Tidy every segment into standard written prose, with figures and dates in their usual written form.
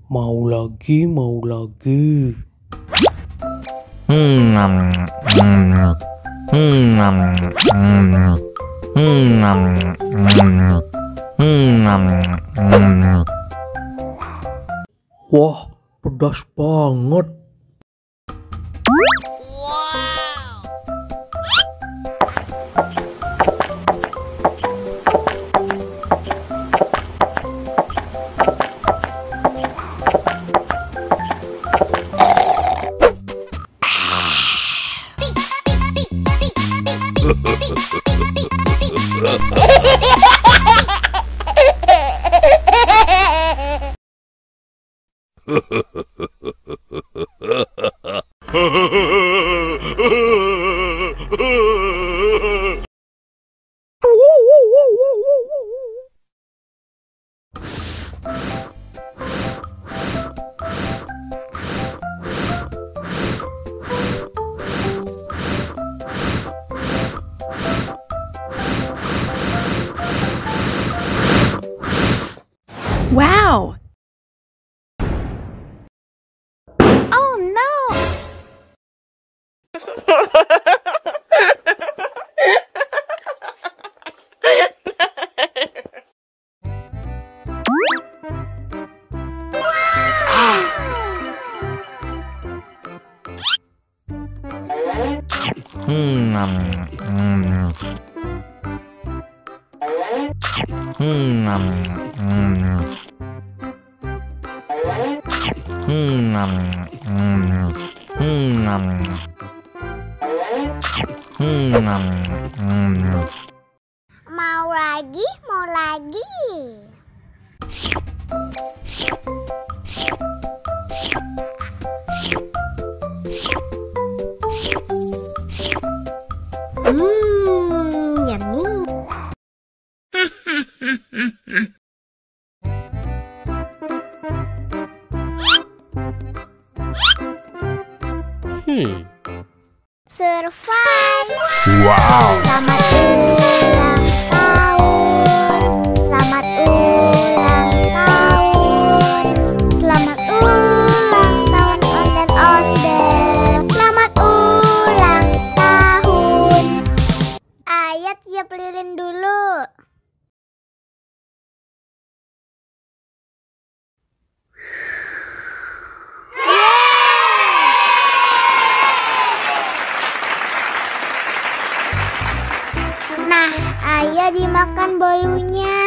Mau lagi, mau lagi. Wah, pedas banget. Wow! Oh no! Mau lagi, mau lagi. Yummy. Survive. Wow. Selamat ulang tahun. Selamat ulang tahun. Selamat ulang tahun ondel-ondel. Selamat ulang tahun. Ayo tiup lilin dulu. Nah, ayo dimakan bolunya.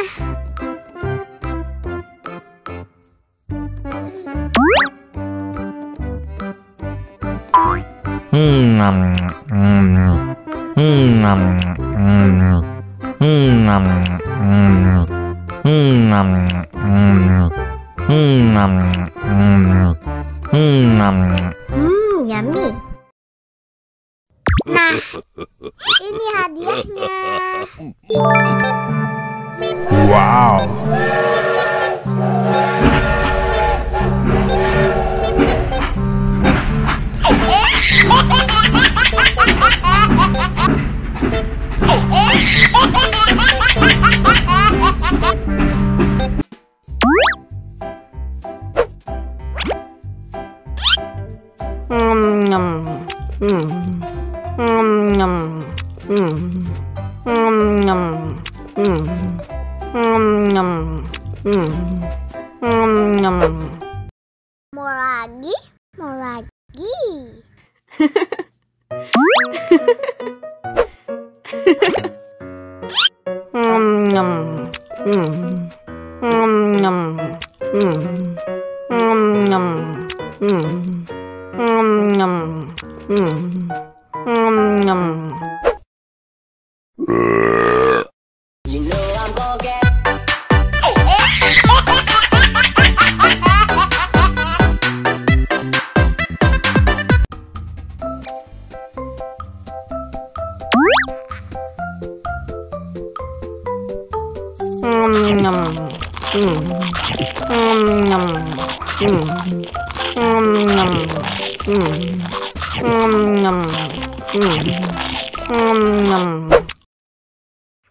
Yummy. Nah, ini hadiahnya. Wow. Mau lagi, mau lagi.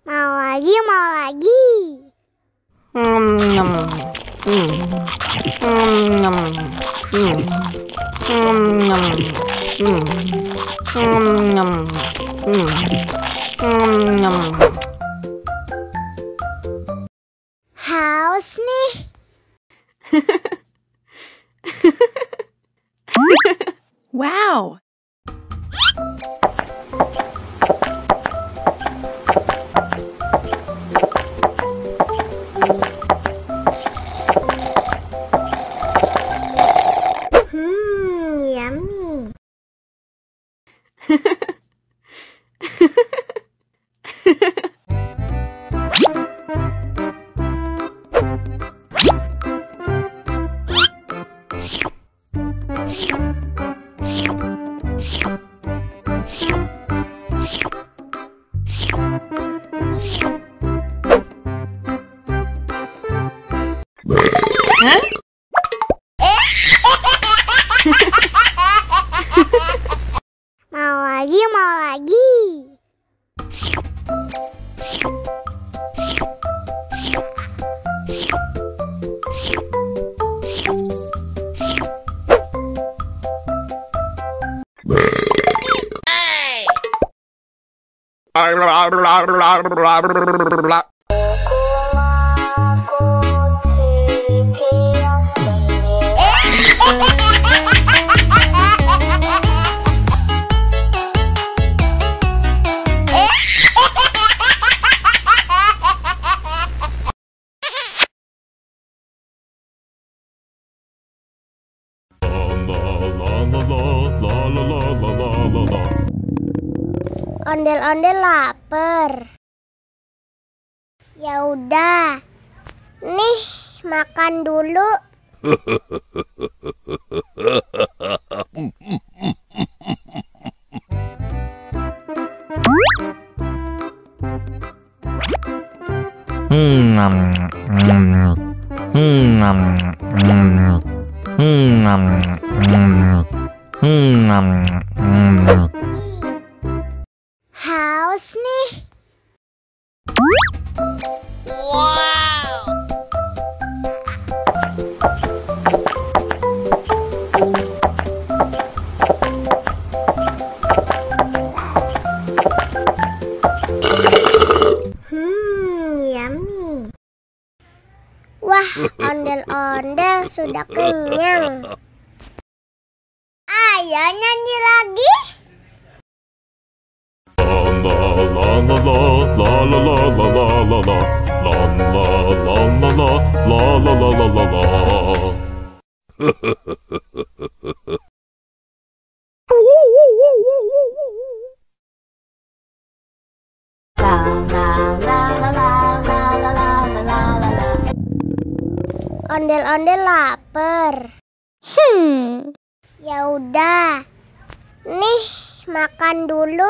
Mau lagi, mau lagi. Haus nih. Wow! Yummy. Mau lagi, mau lagi. Ondel-ondel lapar. Ya udah. Nih, makan dulu. Haus nih. Yummy. Wah, ondel-ondel sudah kenyang. Ayo nyanyi lagi. Ondel-ondel lapar. Ya udah. Nih, makan dulu.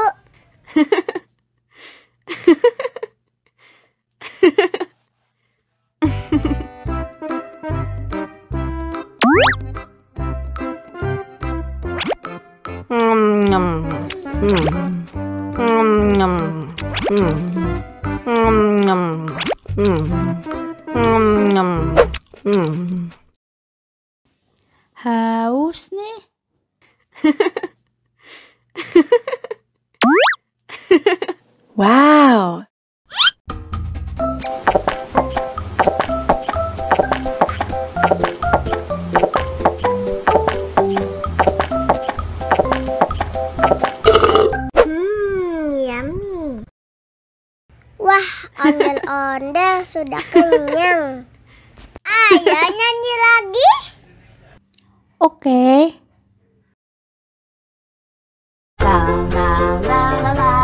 Haus nih. Wow! Yummy. Wah, ondel-ondel sudah kenyang. Ayo nyanyi lagi. Oke. La la la la la.